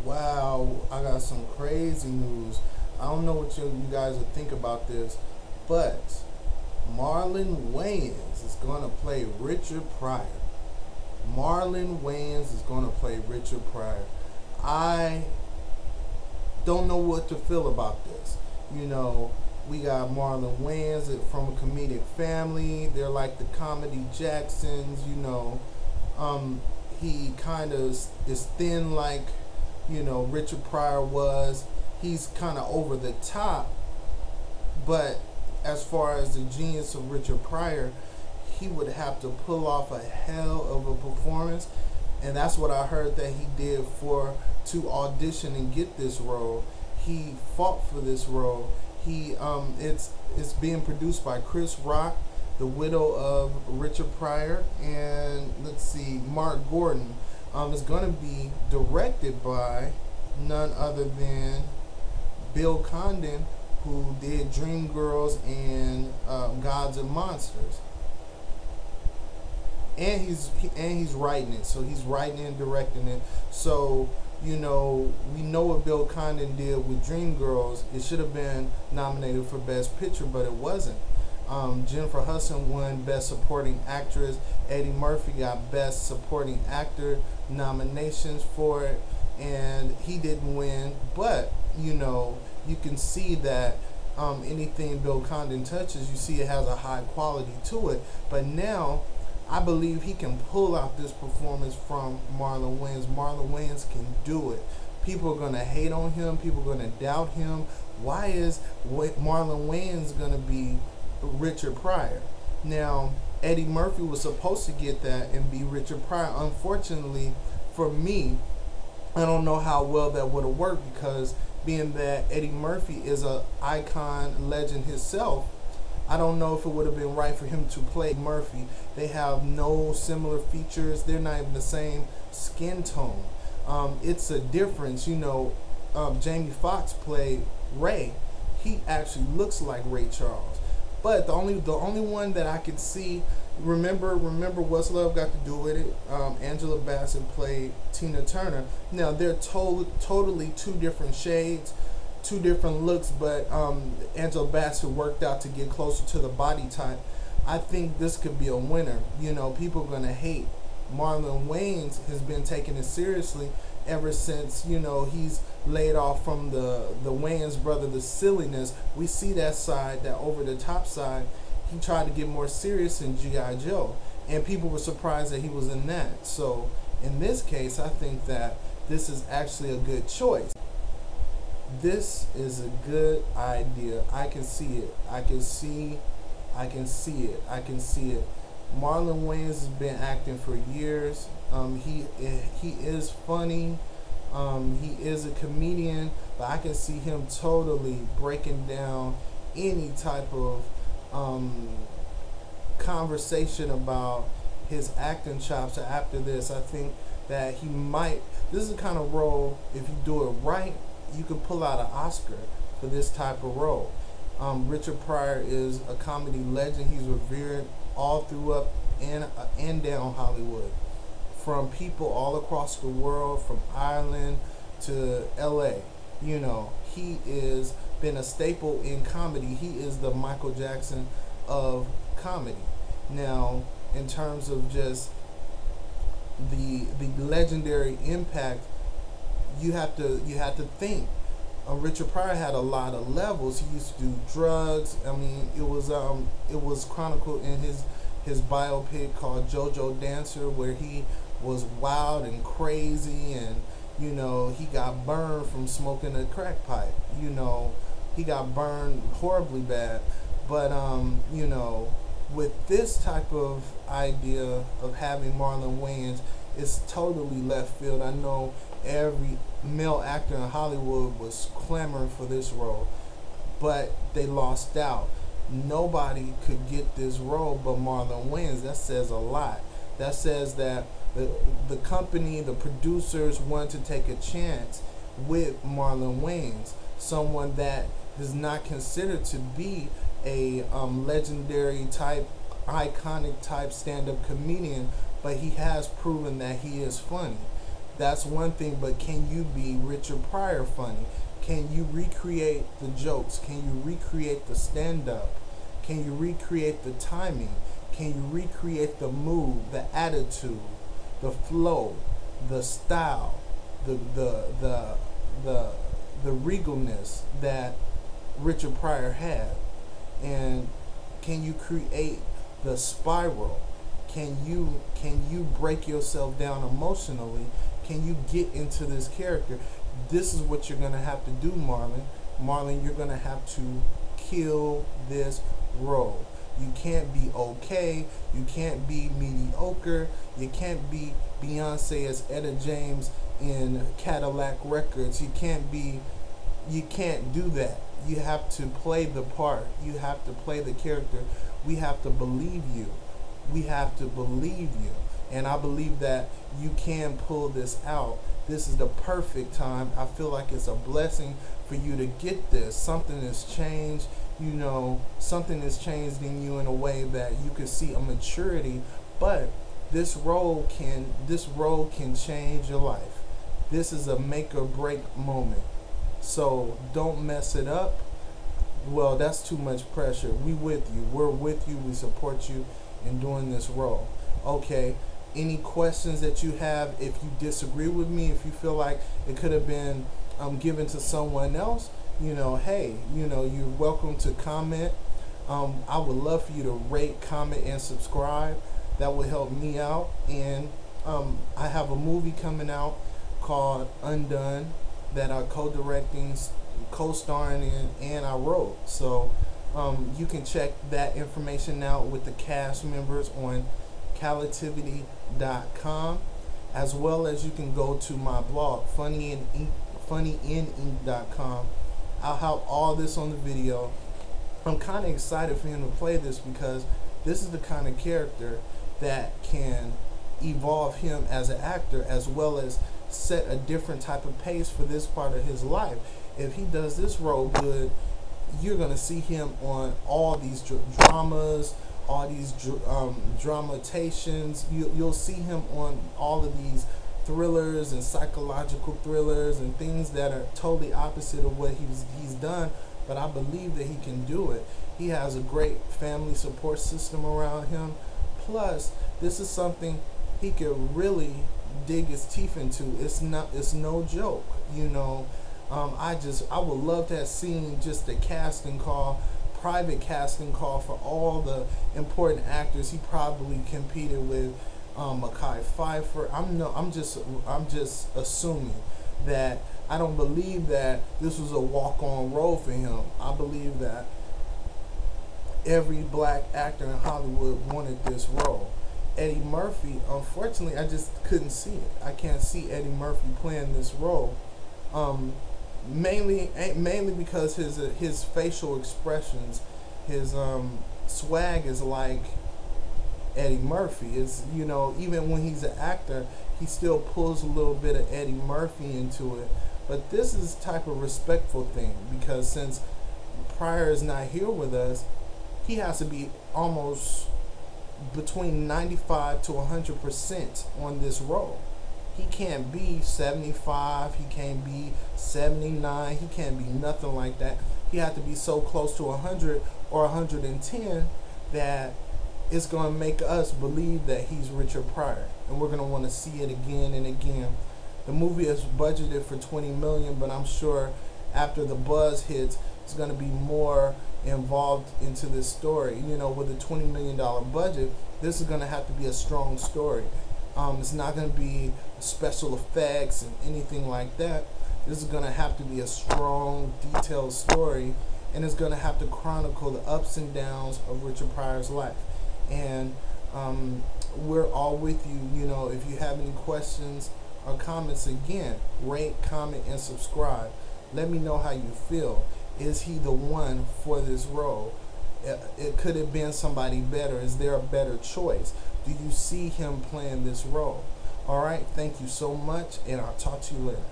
Wow, I got some crazy news. I don't know what you guys would think about this, but Marlon Wayans is going to play Richard Pryor. Marlon Wayans is going to play Richard Pryor. I don't know what to feel about this. You know, we got Marlon Wayans from a comedic family. They're like the comedy Jacksons, you know. He kind of is thin like, you know, Richard Pryor was. He's kind of over the top, but as far as the genius of Richard Pryor, he would have to pull off a hell of a performance, and that's what I heard that he did to audition and get this role. He fought for this role. It's being produced by Chris Rock, the widow of Richard Pryor, and let's see, Mark Gordon. It's going to be directed by none other than Bill Condon, who did Dreamgirls and Gods and Monsters. And he's writing it, so he's writing and directing it. So you know, we know what Bill Condon did with Dreamgirls. It should have been nominated for Best Picture, but it wasn't. Jennifer Hudson won Best Supporting Actress. Eddie Murphy got Best Supporting Actor nominations for it, and he didn't win. But you know, you can see that anything Bill Condon touches, you see it has a high quality to it. But now, I believe he can pull out this performance from Marlon Wayans. Marlon Wayans can do it. People are going to hate on him. People are going to doubt him. Why is Marlon Wayans going to be Richard Pryor? Now, Eddie Murphy was supposed to get that and be Richard Pryor. Unfortunately, for me, I don't know how well that would have worked, because being that Eddie Murphy is an icon legend himself, I don't know if it would have been right for him to play Murphy. They have no similar features. They're not even the same skin tone. It's a difference. You know, Jamie Foxx played Ray. He actually looks like Ray Charles. But the only one that I could see, remember What's Love Got to Do with It? Angela Bassett played Tina Turner. Now they're totally two different shades, two different looks, but Angela Bassett worked out to get closer to the body type. I think this could be a winner. You know, people are gonna hate. Marlon Wayans has been taking it seriously ever since, you know, he's laid off from the Wayans brother, the silliness. We see that side, that over the top side. He tried to get more serious in G.I. Joe, and people were surprised that he was in that. So in this case, I think that this is actually a good choice. This is a good idea. I can see it. I can see it. Marlon Wayans has been acting for years. He is funny. He is a comedian, but I can see him totally breaking down any type of conversation about his acting chops. After this, I think that he might. This is the kind of role, if you do it right, you can pull out an Oscar for this type of role. Richard Pryor is a comedy legend. He's revered all through up and down Hollywood, from people all across the world, from Ireland to LA. You know, he is been a staple in comedy. He is the Michael Jackson of comedy. Now, in terms of just the legendary impact, you have to think. Richard Pryor had a lot of levels. He used to do drugs. I mean, it was chronicled in his biopic called JoJo Dancer, where he was wild and crazy, and you know, he got burned from smoking a crack pipe. You know, he got burned horribly bad. But you know, with this type of idea of having Marlon Wayans, it's totally left field. I know every male actor in Hollywood was clamoring for this role, but they lost out. Nobody could get this role but Marlon Wayans. That says a lot. That says that the company, the producers, wanted to take a chance with Marlon Wayans, someone that is not considered to be a legendary type, iconic type stand-up comedian, but he has proven that he is funny. That's one thing, but can you be Richard Pryor funny? Can you recreate the jokes? Can you recreate the stand-up? Can you recreate the timing? Can you recreate the mood, the attitude, the flow, the style, the regalness that Richard Pryor had? And can you create the spiral? Can you break yourself down emotionally? Can you get into this character? This is what you're gonna have to do, Marlon. Marlon, you're gonna have to kill this role. You can't be okay. You can't be mediocre. You can't be Beyonce as Etta James in Cadillac Records. You can't do that. You have to play the part. You have to play the character. We have to believe you. We have to believe you. And I believe that you can pull this out. This is the perfect time. I feel like it's a blessing for you to get this. Something has changed. Something has changed in you in a way that you can see a maturity. But this role can change your life. This is a make or break moment. So don't mess it up. Well, that's too much pressure. We're with you. We support you in doing this role. Okay. Any questions that you have, if you disagree with me, if you feel like it could have been given to someone else, hey, you're welcome to comment. I would love for you to rate, comment, and subscribe. That would help me out. And I have a movie coming out called Undone that I'm co-directing, co-starring in, and I wrote. So you can check that information out with the cast members on Calativity.com, as well as you can go to my blog, funnyinink.com. I'll have all this on the video. I'm kind of excited for him to play this because this is the kind of character that can evolve him as an actor, as well as set a different type of pace for this part of his life. If he does this role good, you're going to see him on all these dramas, all these dramatizations. You'll see him on all of these thrillers and psychological thrillers and things that are totally opposite of what he's done, but I believe that he can do it. He has a great family support system around him. Plus, this is something he could really dig his teeth into. It's no joke, I would love to have seen just a casting call, private casting call for all the important actors he probably competed with. Mekhi Phifer. I'm just assuming that. I don't believe that this was a walk-on role for him. I believe that every black actor in Hollywood wanted this role. Eddie Murphy, unfortunately, I just couldn't see it. I can't see Eddie Murphy playing this role. Mainly because his facial expressions, his swag is like Eddie Murphy. Is even when he's an actor, he still pulls a little bit of Eddie Murphy into it. But this is type of respectful thing, because since Pryor is not here with us, he has to be almost between 95 to 100% on this role. He can't be 75, he can't be 79, he can't be nothing like that. He has to be so close to 100 or 110 that it's going to make us believe that he's Richard Pryor, and we're going to want to see it again and again. The movie is budgeted for $20 million, but I'm sure after the buzz hits, it's going to be more involved into this story. With a $20 million budget, this is going to have to be a strong story. It's not going to be special effects and anything like that. This is going to have to be a strong, detailed story, and it's going to have to chronicle the ups and downs of Richard Pryor's life. And we're all with you. If you have any questions or comments, again, rate, comment, and subscribe. Let me know how you feel. Is he the one for this role? It could have been somebody better. Is there a better choice? Do you see him playing this role? All right, thank you so much, and I'll talk to you later.